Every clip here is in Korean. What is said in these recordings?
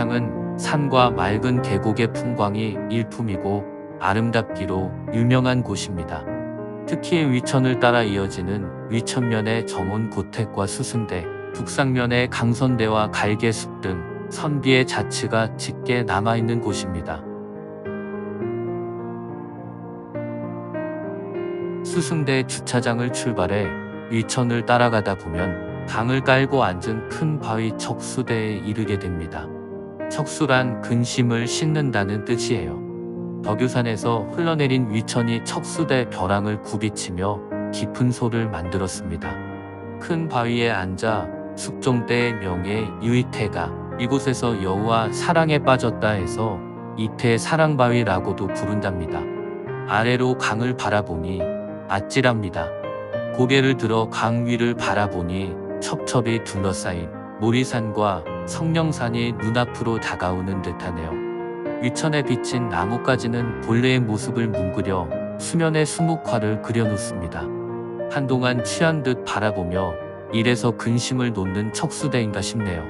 위창은 산과 맑은 계곡의 풍광이 일품이고 아름답기로 유명한 곳입니다. 특히 위천을 따라 이어지는 위천면의 정원 고택과 수승대, 북상면의 강선대와 갈개숲 등 선비의 자취가 짙게 남아있는 곳입니다. 수승대 주차장을 출발해 위천을 따라가다 보면 강을 깔고 앉은 큰 바위 척수대에 이르게 됩니다. 척수란 근심을 씻는다는 뜻이에요. 덕유산에서 흘러내린 위천이 척수대 벼랑을 굽이치며 깊은 소를 만들었습니다. 큰 바위에 앉아 숙종대의 명예 유이태가 이곳에서 여우와 사랑에 빠졌다 해서 이태 사랑바위라고도 부른답니다. 아래로 강을 바라보니 아찔합니다. 고개를 들어 강 위를 바라보니 첩첩이 둘러싸인 모리산과 성령산이 눈앞으로 다가오는 듯하네요. 위천에 비친 나뭇가지는 본래의 모습을 뭉그려 수면에 수묵화를 그려놓습니다. 한동안 취한 듯 바라보며 이래서 근심을 놓는 척수대인가 싶네요.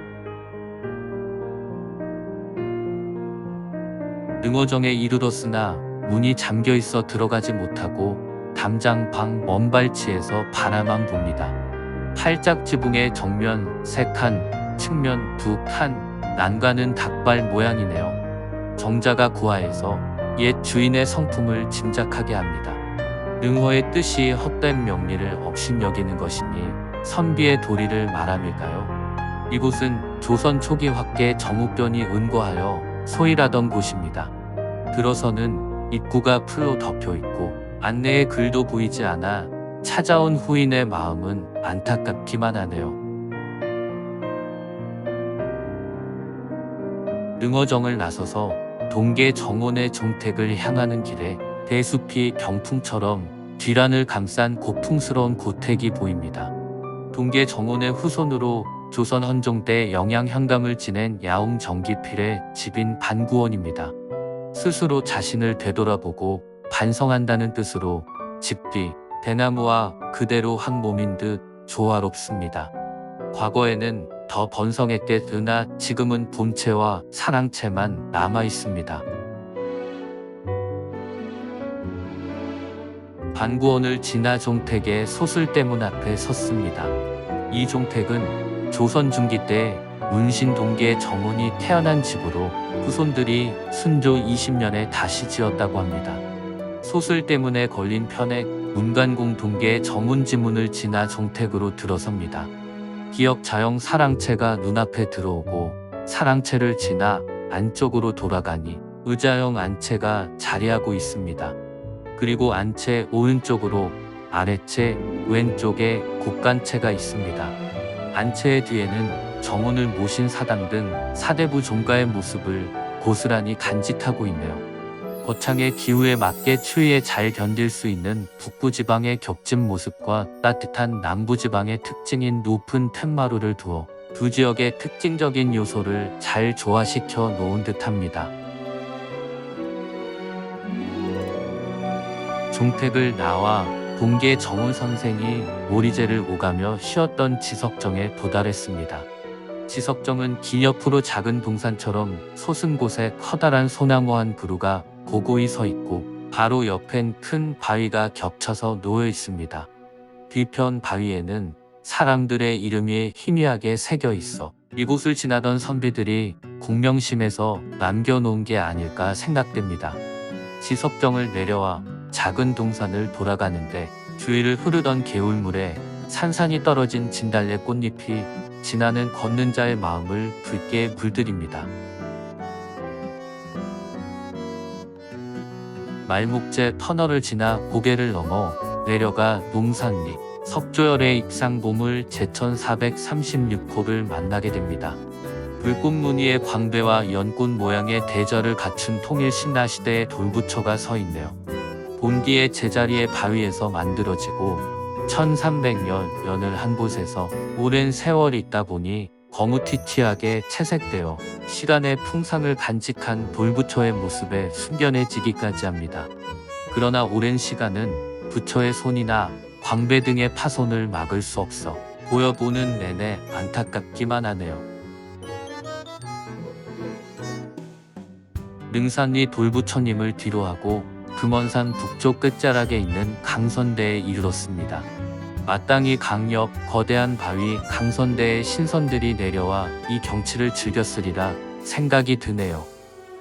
능어정에 이르렀으나 문이 잠겨있어 들어가지 못하고 담장 방 먼발치에서 바라만 봅니다. 팔짝 지붕의 정면 3칸, 측면 2칸, 난간은 닭발 모양이네요. 정자가 구하해서 옛 주인의 성품을 짐작하게 합니다. 능어의 뜻이 헛된 명리를 업신여기는 것이니 선비의 도리를 말함일까요? 이곳은 조선 초기 확계 정우변이 은거하여 소일하던 곳입니다. 들어서는 입구가 풀로 덮여있고 안내의 글도 보이지 않아 찾아온 후인의 마음은 안타깝기만 하네요. 능어정을 나서서 동계 정원의 종택을 향하는 길에 대숲이 병풍처럼 뒤란을 감싼 고풍스러운 고택이 보입니다. 동계 정원의 후손으로 조선 헌종 때 영양향감을 지낸 야옹 정기필의 집인 반구원입니다. 스스로 자신을 되돌아보고 반성한다는 뜻으로 집 뒤 대나무와 그대로 한 몸인 듯 조화롭습니다. 과거에는 더 번성했겠으나 지금은 봄채와 사랑채만 남아 있습니다. 반구원을 지나 종택의 소슬대문 앞에 섰습니다. 이 종택은 조선 중기 때 문신 동계 정원이 태어난 집으로 후손들이 순조 20년에 다시 지었다고 합니다. 소슬대문에 걸린 편액 문관공 동계 정운지문을 지나 종택으로 들어섭니다. 기역 자형 사랑채가 눈앞에 들어오고 사랑채를 지나 안쪽으로 돌아가니 의자형 안채가 자리하고 있습니다. 그리고 안채 오른쪽으로 아래채 왼쪽에 곡간채가 있습니다. 안채의 뒤에는 정운을 모신 사당 등 사대부 종가의 모습을 고스란히 간직하고 있네요. 거창의 기후에 맞게 추위에 잘 견딜 수 있는 북부지방의 격진 모습과 따뜻한 남부지방의 특징인 높은 툇마루를 두어 두 지역의 특징적인 요소를 잘 조화시켜 놓은 듯합니다. 종택을 나와 동계 정운 선생이 모리제를 오가며 쉬었던 지석정에 도달했습니다. 지석정은 길 옆으로 작은 동산처럼 솟은 곳에 커다란 소나무 한 그루가 고고히 서 있고 바로 옆엔 큰 바위가 겹쳐서 놓여 있습니다. 뒤편 바위에는 사람들의 이름이 희미하게 새겨 있어 이곳을 지나던 선비들이 공명심에서 남겨놓은 게 아닐까 생각됩니다. 지석정을 내려와 작은 동산을 돌아가는데 주위를 흐르던 개울물에 산산이 떨어진 진달래 꽃잎이 지나는 걷는 자의 마음을 붉게 물들입니다. 말목재 터널을 지나 고개를 넘어 내려가 농산리 석조열의 입상보물 제천 436호를 만나게 됩니다. 불꽃 무늬의 광배와 연꽃 모양의 대절을 갖춘 통일 신라시대의 돌부처가 서 있네요. 본디의 제자리의 바위에서 만들어지고 1300년을 한 곳에서 오랜 세월 있다 보니 거무튀튀하게 채색되어 시간의 풍상을 간직한 돌부처의 모습에 숙연해지기까지 합니다. 그러나 오랜 시간은 부처의 손이나 광배 등의 파손을 막을 수 없어 보여보는 내내 안타깝기만 하네요. 능산리 돌부처님을 뒤로하고 금원산 북쪽 끝자락에 있는 강선대에 이르렀습니다. 마땅히 강옆 거대한 바위 강선대에 신선들이 내려와 이 경치를 즐겼으리라 생각이 드네요.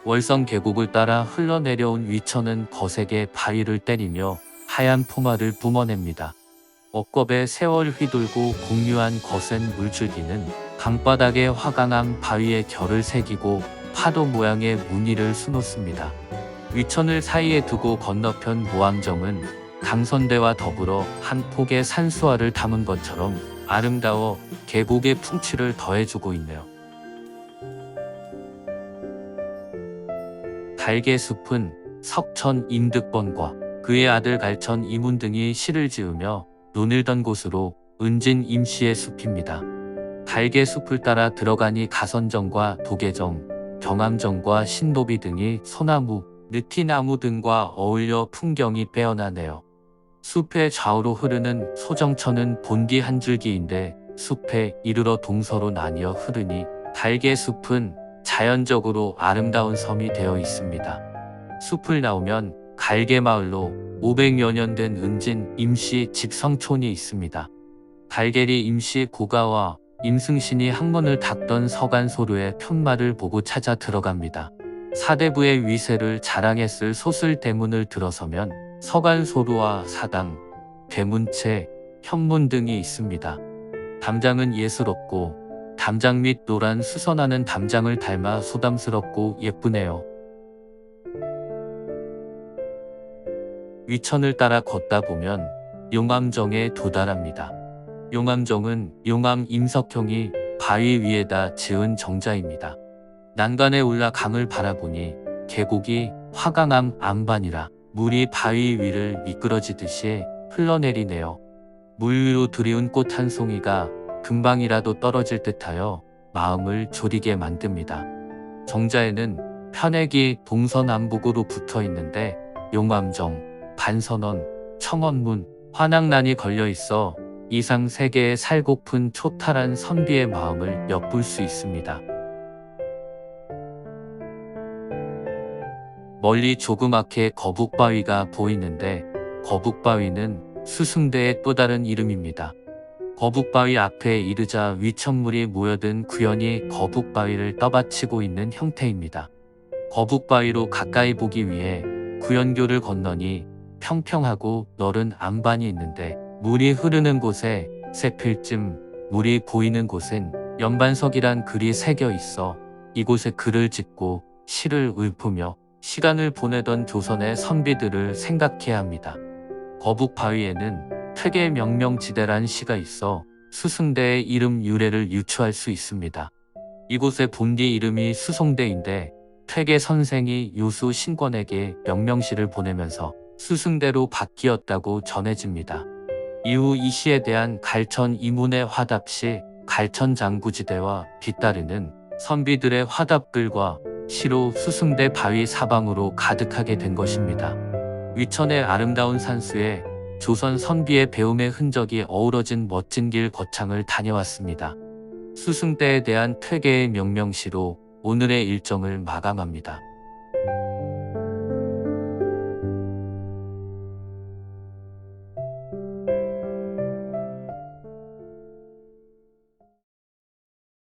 월성 계곡을 따라 흘러내려온 위천은 거세게 바위를 때리며 하얀 포마를 뿜어냅니다. 억겁에 세월 휘돌고 공유한 거센 물줄기는 강바닥에 화강암 바위에 결을 새기고 파도 모양의 무늬를 수놓습니다. 위천을 사이에 두고 건너편 모암정은 강선대와 더불어 한 폭의 산수화를 담은 것처럼 아름다워 계곡의 풍취를 더해주고 있네요. 갈개숲은 석천 임득번과 그의 아들 갈천 이문 등이 시를 지으며 논을던 곳으로 은진 임씨의 숲입니다. 갈개숲을 따라 들어가니 가선정과 도계정, 경암정과 신도비 등이 소나무, 느티나무 등과 어울려 풍경이 빼어나네요. 숲의 좌우로 흐르는 소정천은 본디 한 줄기인데 숲에 이르러 동서로 나뉘어 흐르니 갈개숲은 자연적으로 아름다운 섬이 되어 있습니다. 숲을 나오면 갈개마을로 500여 년 된 은진 임씨 집성촌이 있습니다. 갈개리 임씨 고가와 임승신이 학문을 닦던 서간소루의 편마를 보고 찾아 들어갑니다. 사대부의 위세를 자랑했을 소슬대문을 들어서면 서간소루와 사당, 대문체, 현문 등이 있습니다. 담장은 예스럽고 담장 및 노란 수선하는 담장을 닮아 소담스럽고 예쁘네요. 위천을 따라 걷다 보면 용암정에 도달합니다. 용암정은 용암 임석형이 바위 위에다 지은 정자입니다. 난간에 올라 강을 바라보니 계곡이 화강암 안반이라 물이 바위 위를 미끄러지듯이 흘러내리네요. 물 위로 들이운 꽃 한 송이가 금방이라도 떨어질 듯하여 마음을 졸이게 만듭니다. 정자에는 편액이 동서남북으로 붙어 있는데 용암정, 반선원, 청원문, 화낙란이 걸려 있어 이상 세계에 살고픈 초탈한 선비의 마음을 엿볼 수 있습니다. 멀리 조그맣게 거북바위가 보이는데 거북바위는 수승대의 또 다른 이름입니다. 거북바위 앞에 이르자 위천물이 모여든 구연이 거북바위를 떠받치고 있는 형태입니다. 거북바위로 가까이 보기 위해 구연교를 건너니 평평하고 넓은 안반이 있는데 물이 흐르는 곳에 세필쯤 물이 보이는 곳엔 연반석이란 글이 새겨 있어 이곳에 글을 짓고 시를 읊으며 시간을 보내던 조선의 선비들을 생각해야 합니다. 거북바위에는 퇴계 명명지대란 시가 있어 수승대의 이름 유래를 유추할 수 있습니다. 이곳의 본디 이름이 수송대인데 퇴계 선생이 요수 신권에게 명명시를 보내면서 수승대로 바뀌었다고 전해집니다. 이후 이 시에 대한 갈천 이문의 화답시 갈천장구지대와 뒤따르는 선비들의 화답글과 시로 수승대 바위 사방으로 가득하게 된 것입니다. 위천의 아름다운 산수에 조선 선비의 배움의 흔적이 어우러진 멋진 길 거창을 다녀왔습니다. 수승대에 대한 퇴계의 명명시로 오늘의 일정을 마감합니다.